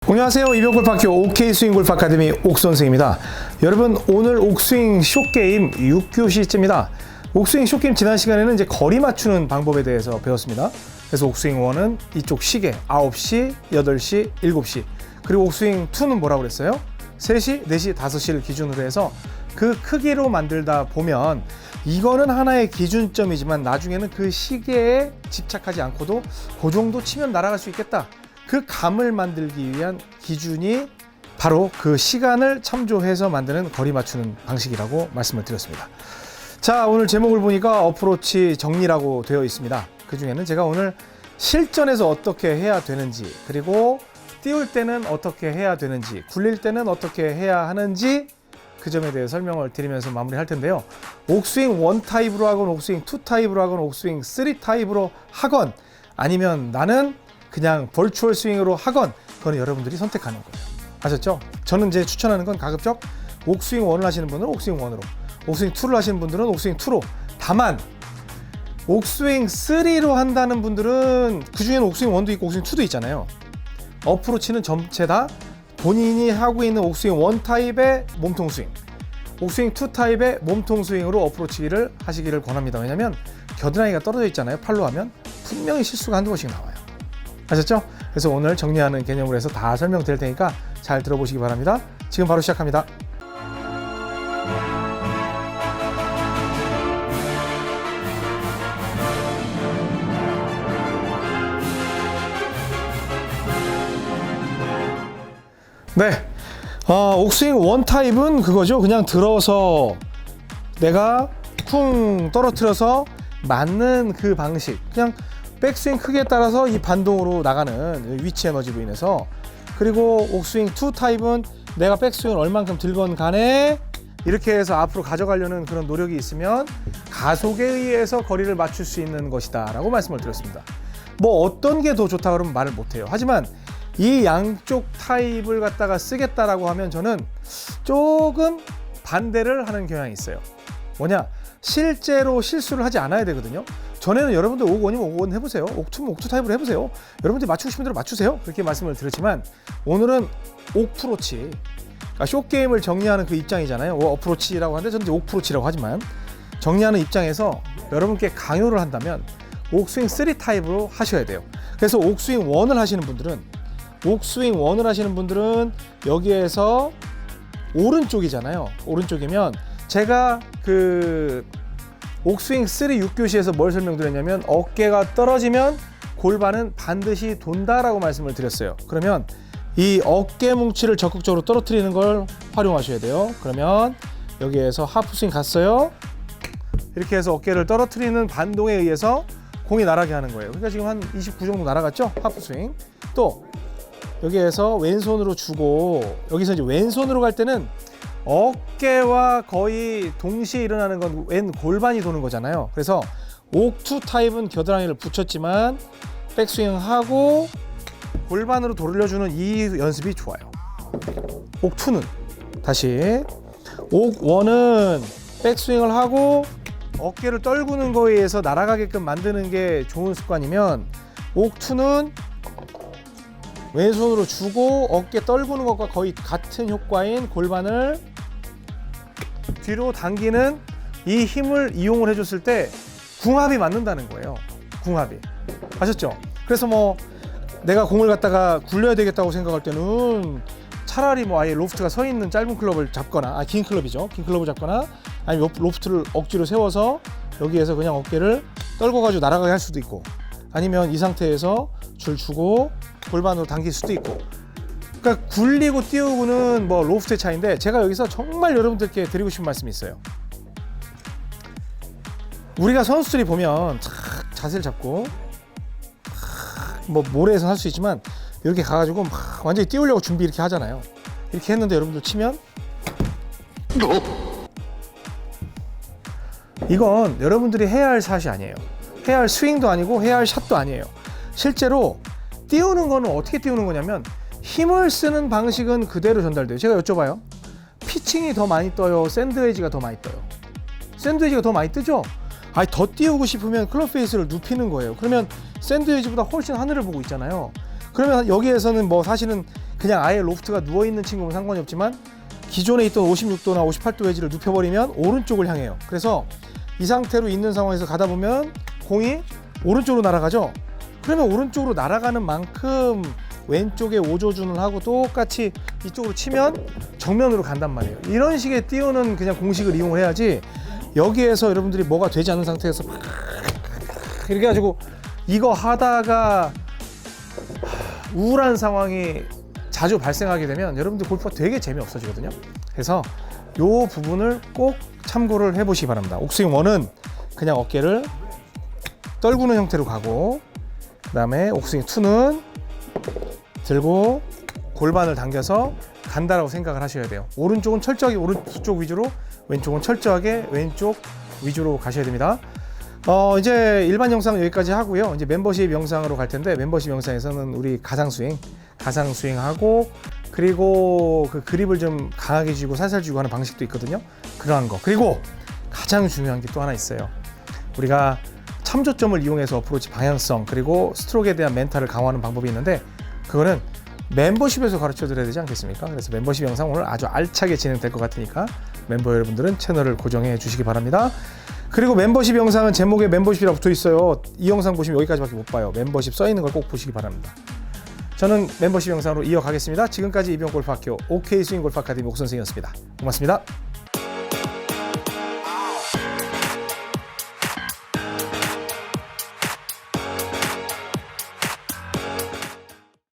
안녕하세요. 이병골프학교 OK스윙 골프 아카데미 옥선생입니다. 여러분, 오늘 옥스윙 숏게임 6교시째입니다. 옥스윙 숏게임 지난 시간에는 이제 거리 맞추는 방법에 대해서 배웠습니다. 그래서 옥스윙 1은 이쪽 시계 9시, 8시, 7시, 그리고 옥스윙 2는 뭐라고 그랬어요? 3시, 4시, 5시를 기준으로 해서 그 크기로 만들다 보면 이거는 하나의 기준점이지만 나중에는 그 시계에 집착하지 않고도 그 정도 치면 날아갈 수 있겠다. 그 감을 만들기 위한 기준이 바로 그 시간을 참조해서 만드는 거리 맞추는 방식이라고 말씀을 드렸습니다. 자, 오늘 제목을 보니까 어프로치 정리라고 되어 있습니다. 그 중에는 제가 오늘 실전에서 어떻게 해야 되는지, 그리고 띄울 때는 어떻게 해야 되는지, 굴릴 때는 어떻게 해야 하는지 그 점에 대해 설명을 드리면서 마무리할 텐데요. 옥스윙 1 타입으로 하건 옥스윙 2 타입으로 하건 옥스윙 3 타입으로 하건 아니면 나는 그냥 벌추얼 스윙으로 하건 그건 여러분들이 선택하는 거예요. 아셨죠? 저는 이제 추천하는 건 가급적 옥스윙 1을 하시는 분은 옥스윙 1으로, 옥스윙 2를 하시는 분들은 옥스윙 2로. 다만 옥스윙 3로 한다는 분들은 그 중에는 옥스윙 1도 있고 옥스윙 2도 있잖아요. 어프로치는 전체 다 본인이 하고 있는 옥스윙 1 타입의 몸통 스윙, 옥스윙 2 타입의 몸통 스윙으로 어프로치를 하시기를 권합니다. 왜냐면 겨드랑이가 떨어져 있잖아요. 팔로 하면 분명히 실수가 한두 번씩 나와요. 아셨죠? 그래서 오늘 정리하는 개념으로 해서 다 설명드릴 테니까 잘 들어보시기 바랍니다. 지금 바로 시작합니다. 네, 옥스윙 1 타입은 그거죠. 그냥 들어서 내가 쿵 떨어뜨려서 맞는 그 방식, 그냥 백스윙 크기에 따라서 이 반동으로 나가는 위치 에너지로 인해서. 그리고 옥스윙 2 타입은 내가 백스윙을 얼만큼 들건 간에 이렇게 해서 앞으로 가져가려는 그런 노력이 있으면 가속에 의해서 거리를 맞출 수 있는 것이다 라고 말씀을 드렸습니다. 뭐 어떤 게 더 좋다 그러면 말을 못해요. 하지만 이 양쪽 타입을 갖다가 쓰겠다라고 하면 저는 조금 반대를 하는 경향이 있어요. 뭐냐? 실제로 실수를 하지 않아야 되거든요. 전에는 여러분들 옥1이면 옥1 해보세요. 옥2면 옥2 타입으로 해보세요. 여러분들이 맞추고 싶은 대로 맞추세요. 그렇게 말씀을 드렸지만 오늘은 옥프로치, 그러니까 숏게임을 정리하는 그 입장이잖아요. 어프로치라고 하는데 저는 이제 옥프로치라고 하지만 정리하는 입장에서 여러분께 강요를 한다면 옥스윙 3 타입으로 하셔야 돼요. 그래서 옥스윙 1을 하시는 분들은 여기에서 오른쪽이잖아요. 오른쪽이면 제가 그 옥스윙 3 6교시에서 뭘 설명드렸냐면 어깨가 떨어지면 골반은 반드시 돈다라고 말씀을 드렸어요. 그러면 이 어깨 뭉치를 적극적으로 떨어뜨리는 걸 활용하셔야 돼요. 그러면 여기에서 하프 스윙 갔어요. 이렇게 해서 어깨를 떨어뜨리는 반동에 의해서 공이 날아가게 하는 거예요. 그러니까 지금 한 29 정도 날아갔죠? 하프 스윙. 또 여기에서 왼손으로 주고, 여기서 이제 왼손으로 갈 때는 어깨와 거의 동시에 일어나는 건 왼 골반이 도는 거잖아요. 그래서 옥2 타입은 겨드랑이를 붙였지만 백스윙하고 골반으로 돌려주는 이 연습이 좋아요. 옥2는 다시 옥1은 백스윙을 하고 어깨를 떨구는 거에 의해서 날아가게끔 만드는 게 좋은 습관이면 옥2는 왼손으로 주고 어깨 떨구는 것과 거의 같은 효과인 골반을 뒤로 당기는 이 힘을 이용을 해줬을 때 궁합이 맞는다는 거예요. 궁합이. 아셨죠? 그래서 뭐 내가 공을 갖다가 굴려야 되겠다고 생각할 때는 차라리 뭐 아예 로프트가 서 있는 짧은 클럽을 잡거나, 긴 클럽이죠. 긴 클럽을 잡거나, 아니면 로프트를 억지로 세워서 여기에서 그냥 어깨를 떨궈가지고 날아가게 할 수도 있고, 아니면 이 상태에서 줄 주고 골반으로 당길 수도 있고. 그러니까 굴리고 띄우고는 뭐 로프트의 차이인데, 제가 여기서 정말 여러분들께 드리고 싶은 말씀이 있어요. 우리가 선수들이 보면 자세를 잡고 뭐 모래에서 할 수 있지만 이렇게 가가지고 막 완전히 띄우려고 준비 이렇게 하잖아요. 이렇게 했는데 여러분들 치면 이건 여러분들이 해야 할 샷이 아니에요. 해야 할 스윙도 아니고 해야 할 샷도 아니에요. 실제로 띄우는 거는 어떻게 띄우는 거냐면 힘을 쓰는 방식은 그대로 전달돼요. 제가 여쭤봐요. 피칭이 더 많이 떠요? 샌드웨지가 더 많이 떠요? 샌드웨지가 더 많이 뜨죠? 아니, 더 띄우고 싶으면 클럽 페이스를 눕히는 거예요. 그러면 샌드웨지보다 훨씬 하늘을 보고 있잖아요. 그러면 여기에서는 뭐 사실은 그냥 아예 로프트가 누워있는 친구는 상관이 없지만 기존에 있던 56도나 58도 웨지를 눕혀버리면 오른쪽을 향해요. 그래서 이 상태로 있는 상황에서 가다 보면 공이 오른쪽으로 날아가죠. 그러면 오른쪽으로 날아가는 만큼 왼쪽에 오조준을 하고 똑같이 이쪽으로 치면 정면으로 간단 말이에요. 이런 식의 띄우는 그냥 공식을 이용을 해야지, 여기에서 여러분들이 뭐가 되지 않은 상태에서 막 이렇게 해가지고 이거 하다가 우울한 상황이 자주 발생하게 되면 여러분들 골프가 되게 재미없어지거든요. 그래서 이 부분을 꼭 참고를 해보시기 바랍니다. 옥스윙 1은 그냥 어깨를 떨구는 형태로 가고, 그 다음에 옥스윙 2는 들고 골반을 당겨서 간다라고 생각을 하셔야 돼요. 오른쪽은 철저하게 오른쪽 위주로, 왼쪽은 철저하게 왼쪽 위주로 가셔야 됩니다. 이제 일반 영상 여기까지 하고요. 이제 멤버십 영상으로 갈 텐데, 멤버십 영상에서는 우리 가상 스윙하고, 그리고 그 그립을 좀 강하게 쥐고 살살 쥐고 하는 방식도 있거든요. 그러한 거. 그리고 가장 중요한 게 또 하나 있어요. 우리가 참조점을 이용해서 어프로치 방향성, 그리고 스트로크에 대한 멘탈을 강화하는 방법이 있는데, 그거는 멤버십에서 가르쳐 드려야 되지 않겠습니까? 그래서 멤버십 영상 오늘 아주 알차게 진행될 것 같으니까 멤버 여러분들은 채널을 고정해 주시기 바랍니다. 그리고 멤버십 영상은 제목에 멤버십이라고 붙어 있어요. 이 영상 보시면 여기까지밖에 못 봐요. 멤버십 써 있는 걸 꼭 보시기 바랍니다. 저는 멤버십 영상으로 이어가겠습니다. 지금까지 이병골프학교 OK 스윙 골프 아카데미 옥선생이었습니다. 고맙습니다.